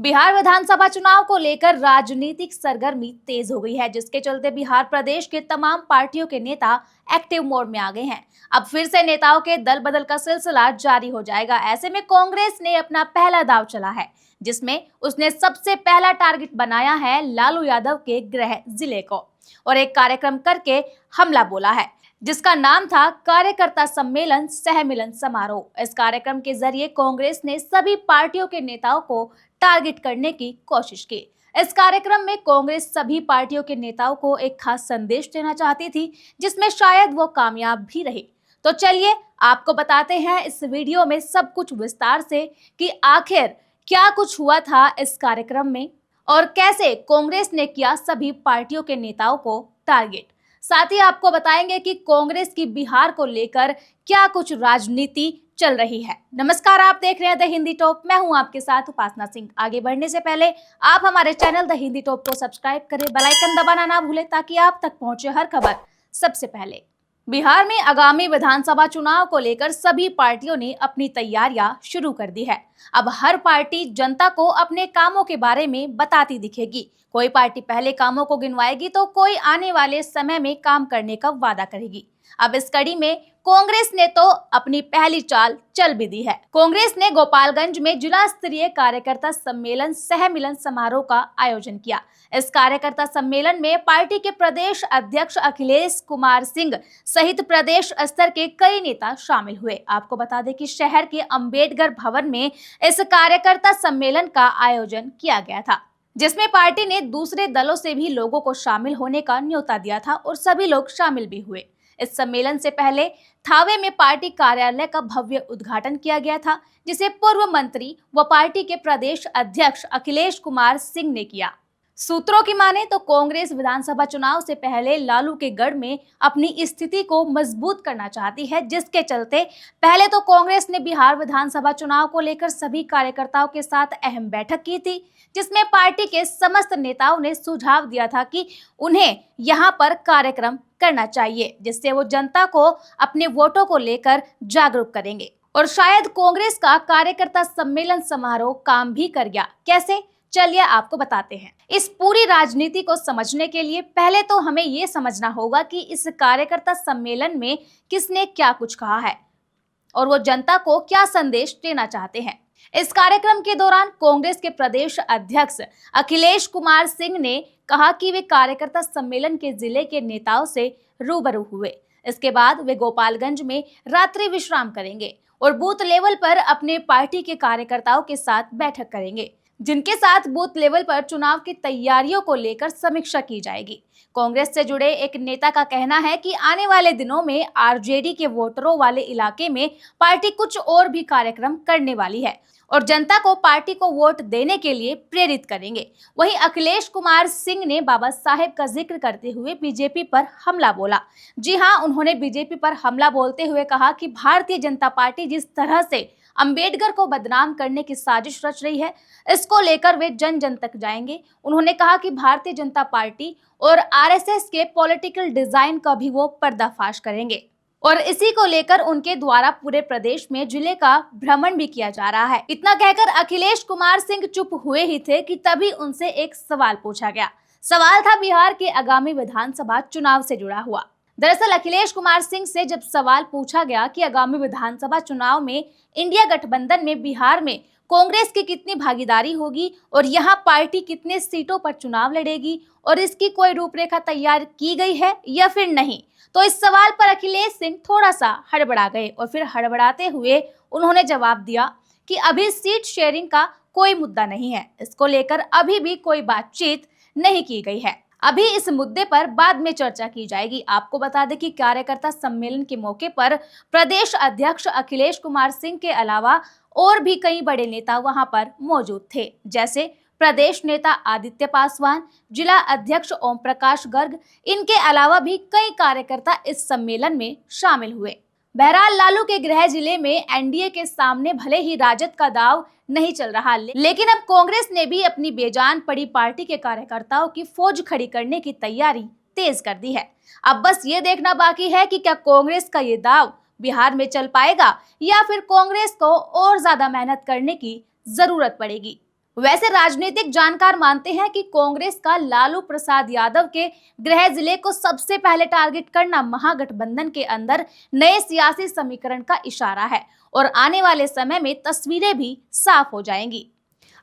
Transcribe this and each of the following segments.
बिहार विधानसभा चुनाव को लेकर राजनीतिक सरगर्मी तेज हो गई है, जिसके चलते बिहार प्रदेश के तमाम पार्टियों के नेता एक्टिव मोड में आ गए हैं। अब फिर से नेताओं के दल बदल का सिलसिला जारी हो जाएगा। ऐसे में कांग्रेस ने अपना पहला दांव चला है, जिसमें उसने सबसे पहला टारगेट बनाया है लालू यादव के गृह जिले को और एक कार्यक्रम करके हमला बोला है, जिसका नाम था कार्यकर्ता सम्मेलन सह मिलन समारोह। इस कार्यक्रम के जरिए कांग्रेस ने सभी पार्टियों के नेताओं को टारगेट करने की कोशिश की। इस कार्यक्रम में कांग्रेस सभी पार्टियों के नेताओं को एक खास संदेश देना चाहती थी, जिसमें शायद वो कामयाब भी रही। तो चलिए आपको बताते हैं इस वीडियो में सब कुछ विस्तार से कि आखिर क्या कुछ हुआ था इस कार्यक्रम में और कैसे कांग्रेस ने किया सभी पार्टियों के नेताओं को टारगेट। साथ ही आपको बताएंगे कि कांग्रेस की बिहार को लेकर क्या कुछ राजनीति चल रही है। नमस्कार, आप देख रहे हैं द हिंदी टॉप। मैं हूं आपके साथ उपासना सिंह। आगे बढ़ने से पहले आप हमारे चैनल द हिंदी टॉप को सब्सक्राइब करें, बेल आइकन दबाना ना भूलें ताकि आप तक पहुंचे हर खबर सबसे पहले। बिहार में आगामी विधानसभा चुनाव को लेकर सभी पार्टियों ने अपनी तैयारियां शुरू कर दी है। अब हर पार्टी जनता को अपने कामों के बारे में बताती दिखेगी। कोई पार्टी पहले कामों को गिनवाएगी तो कोई आने वाले समय में काम करने का वादा करेगी। अब इस कड़ी में कांग्रेस ने तो अपनी पहली चाल चल भी दी है। कांग्रेस ने गोपालगंज में जिला स्तरीय कार्यकर्ता सम्मेलन सह मिलन समारोह का आयोजन किया। इस कार्यकर्ता सम्मेलन में पार्टी के प्रदेश अध्यक्ष अखिलेश कुमार सिंह सहित प्रदेश स्तर के कई नेता शामिल हुए। आपको बता दें कि शहर के अंबेडकर भवन में इस कार्यकर्ता सम्मेलन का आयोजन किया गया था, जिसमें पार्टी ने दूसरे दलों से भी लोगों को शामिल होने का न्योता दिया था और सभी लोग शामिल भी हुए। इस सम्मेलन से पहले थावे में पार्टी कार्यालय का भव्य उद्घाटन किया गया था, जिसे पूर्व मंत्री व पार्टी के प्रदेश अध्यक्ष अखिलेश कुमार सिंह ने किया। सूत्रों की माने तो कांग्रेस विधानसभा चुनाव से पहले लालू के गढ़ में अपनी स्थिति को मजबूत करना चाहती है, जिसके चलते पहले तो कांग्रेस ने बिहार विधानसभा चुनाव को लेकर सभी कार्यकर्ताओं के साथ अहम बैठक की थी, जिसमें पार्टी के समस्त नेताओं ने सुझाव दिया था कि उन्हें यहां पर कार्यक्रम करना चाहिए, जिससे वो जनता को अपने वोटों को लेकर जागरूक करेंगे। और शायद कांग्रेस का कार्यकर्ता सम्मेलन समारोह काम भी कर गया। कैसे, चलिए आपको बताते हैं। इस पूरी राजनीति को समझने के लिए पहले तो हमें ये समझना होगा कि इस कार्यकर्ता सम्मेलन में किसने क्या कुछ कहा है और वो जनता को क्या संदेश देना चाहते हैं। इस कार्यक्रम के दौरान कांग्रेस के प्रदेश अध्यक्ष अखिलेश कुमार सिंह ने कहा कि वे कार्यकर्ता सम्मेलन के जिले के नेताओं से रूबरू हुए। इसके बाद वे गोपालगंज में रात्रि विश्राम करेंगे और बूथ लेवल पर अपने पार्टी के कार्यकर्ताओं के साथ बैठक करेंगे, जिनके साथ बूथ लेवल पर चुनाव की तैयारियों को लेकर समीक्षा की जाएगी। कांग्रेस से जुड़े एक नेता का कहना है कि आने वाले दिनों में आरजेडी के वोटरों वाले इलाके में पार्टी कुछ और भी कार्यक्रम करने वाली है और जनता को पार्टी को वोट देने के लिए प्रेरित करेंगे। वहीं अखिलेश कुमार सिंह ने बाबा साहेब का जिक्र करते हुए बीजेपी पर हमला बोला। जी हां, उन्होंने बीजेपी पर हमला बोलते हुए कहा कि भारतीय जनता पार्टी जिस तरह से अंबेडकर को बदनाम करने की साजिश रच रही है, इसको लेकर वे जन जन तक जाएंगे। उन्होंने कहा कि भारतीय जनता पार्टी और आरएसएस के पॉलिटिकल डिजाइन का भी वो पर्दाफाश करेंगे और इसी को लेकर उनके द्वारा पूरे प्रदेश में जिले का भ्रमण भी किया जा रहा है। इतना कहकर अखिलेश कुमार सिंह चुप हुए ही थे कि तभी उनसे एक सवाल पूछा गया। सवाल था बिहार के आगामी विधानसभा चुनाव से जुड़ा हुआ। दरअसल अखिलेश कुमार सिंह से जब सवाल पूछा गया कि आगामी विधानसभा चुनाव में इंडिया गठबंधन में बिहार में कांग्रेस की कितनी भागीदारी होगी और यहाँ पार्टी कितने सीटों पर चुनाव लड़ेगी और इसकी कोई रूपरेखा तैयार की गई है या फिर नहीं, तो इस सवाल पर अखिलेश सिंह थोड़ा सा हड़बड़ा गए और फिर हड़बड़ाते हुए उन्होंने जवाब दिया कि अभी सीट शेयरिंग का कोई मुद्दा नहीं है, इसको लेकर अभी भी कोई बातचीत नहीं की गई है, अभी इस मुद्दे पर बाद में चर्चा की जाएगी। आपको बता दें कि कार्यकर्ता सम्मेलन के मौके पर प्रदेश अध्यक्ष अखिलेश कुमार सिंह के अलावा और भी कई बड़े नेता वहां पर मौजूद थे, जैसे प्रदेश नेता आदित्य पासवान, जिला अध्यक्ष ओम प्रकाश गर्ग। इनके अलावा भी कई कार्यकर्ता इस सम्मेलन में शामिल हुए। बहरहाल लालू के गृह जिले में एनडीए के सामने भले ही राजद का दाव नहीं चल रहा, लेकिन अब कांग्रेस ने भी अपनी बेजान पड़ी पार्टी के कार्यकर्ताओं की फौज खड़ी करने की तैयारी तेज कर दी है। अब बस ये देखना बाकी है कि क्या कांग्रेस का ये दाव बिहार में चल पाएगा या फिर कांग्रेस को और ज्यादा मेहनत करने की जरूरत पड़ेगी। वैसे राजनीतिक जानकार मानते हैं कि कांग्रेस का लालू प्रसाद यादव के गृह जिले को सबसे पहले टारगेट करना महागठबंधन के अंदर नए सियासी समीकरण का इशारा है और आने वाले समय में तस्वीरें भी साफ हो जाएंगी।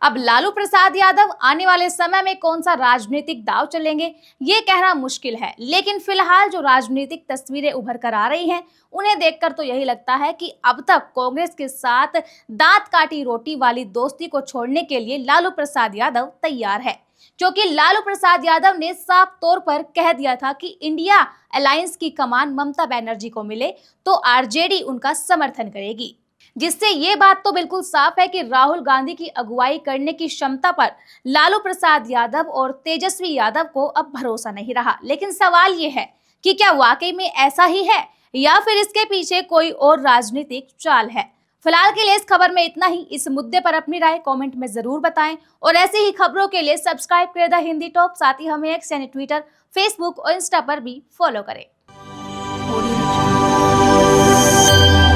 अब लालू प्रसाद यादव आने वाले समय में कौन सा राजनीतिक दांव चलेंगे ये कहना मुश्किल है, लेकिन फिलहाल जो राजनीतिक तस्वीरें उभर कर आ रही हैं उन्हें देखकर तो यही लगता है कि अब तक कांग्रेस के साथ दांत काटी रोटी वाली दोस्ती को छोड़ने के लिए लालू प्रसाद यादव तैयार है, क्योंकि लालू प्रसाद यादव ने साफ तौर पर कह दिया था कि इंडिया अलायंस की कमान ममता बनर्जी को मिले तो आरजेडी उनका समर्थन करेगी, जिससे ये बात तो बिल्कुल साफ है कि राहुल गांधी की अगुवाई करने की क्षमता पर लालू प्रसाद यादव और तेजस्वी यादव को अब भरोसा नहीं रहा। लेकिन सवाल ये है कि क्या वाकई में ऐसा ही है या फिर इसके पीछे कोई और राजनीतिक चाल है। फिलहाल के लिए इस खबर में इतना ही। इस मुद्दे पर अपनी राय कमेंट में जरूर बताएं और ऐसे ही खबरों के लिए सब्सक्राइब करें द हिंदी टॉप, साथ ही हमें एक्स यानी ट्विटर, फेसबुक और इंस्टा पर भी फॉलो करें।